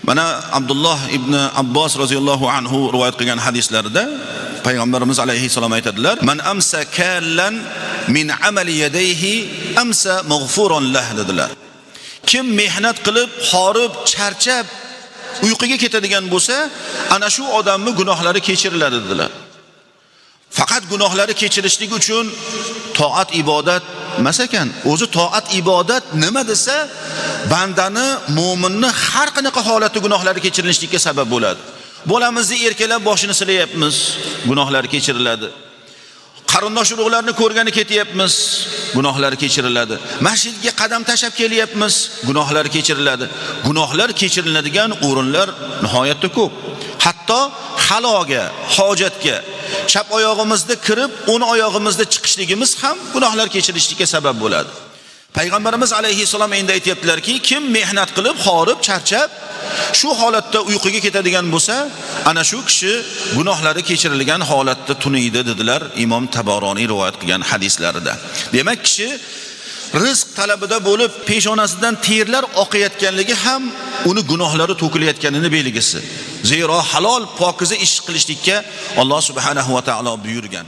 Mana Abdullah ibn Abbos roziyallohu anhu rivoyat qilgan hadislarida Payg'ambarimiz alayhissalom aytadilar: "Man amsa kallan min amali yadayhi amsa maghfuron lah" dedilar. Kim mehnat qilib, horib, charchab uyquga ketadigan bo'lsa, ana shu odamning gunohlari kechiriladi dedilar. Faqat gunohlari kechirishlik uchun toat ibodat emas ekan. O'zi toat ibodat nima desa, bandani, mo'minni har qanaqa holatda gunohlari kechirilishlikka sabab bo'ladi. Bolamizni erkalab boshini silayapmiz, gunohlari kechiriladi. Qarindosh urug'larni ko'rgani ketyapmiz, gunohlari kechiriladi. Masjidga qadam tashab kelyapmiz, gunohlari kechiriladi. Gunohlar kechiriladigan o'rinlar nihoyatda ko'p. Hatto haloga, hojatga chap oyog'imizda kirib, o'ng oyog'imizda chiqishligimiz ham gunohlar kechirishlikka sabab bo'ladi. Payg'ambarimiz alayhissalom endi aytayaptilarki, kim mehnat qilib, horib, charchab shu holatda uyquga ketadigan bo'lsa, ana shu kishi gunohlari kechirilgan holatda tunaydi dedilar Imom Tabaroniy rivoyat qilgan hadislarida. Demak, kishi rizq talabida bo'lib, peshonasidan terlar oqayotganligi ham uni gunohlari to'kilayotganini belgisi. Zero halol, pokiza ish qilishlikka Alloh subhanahu va taolo buyurgan.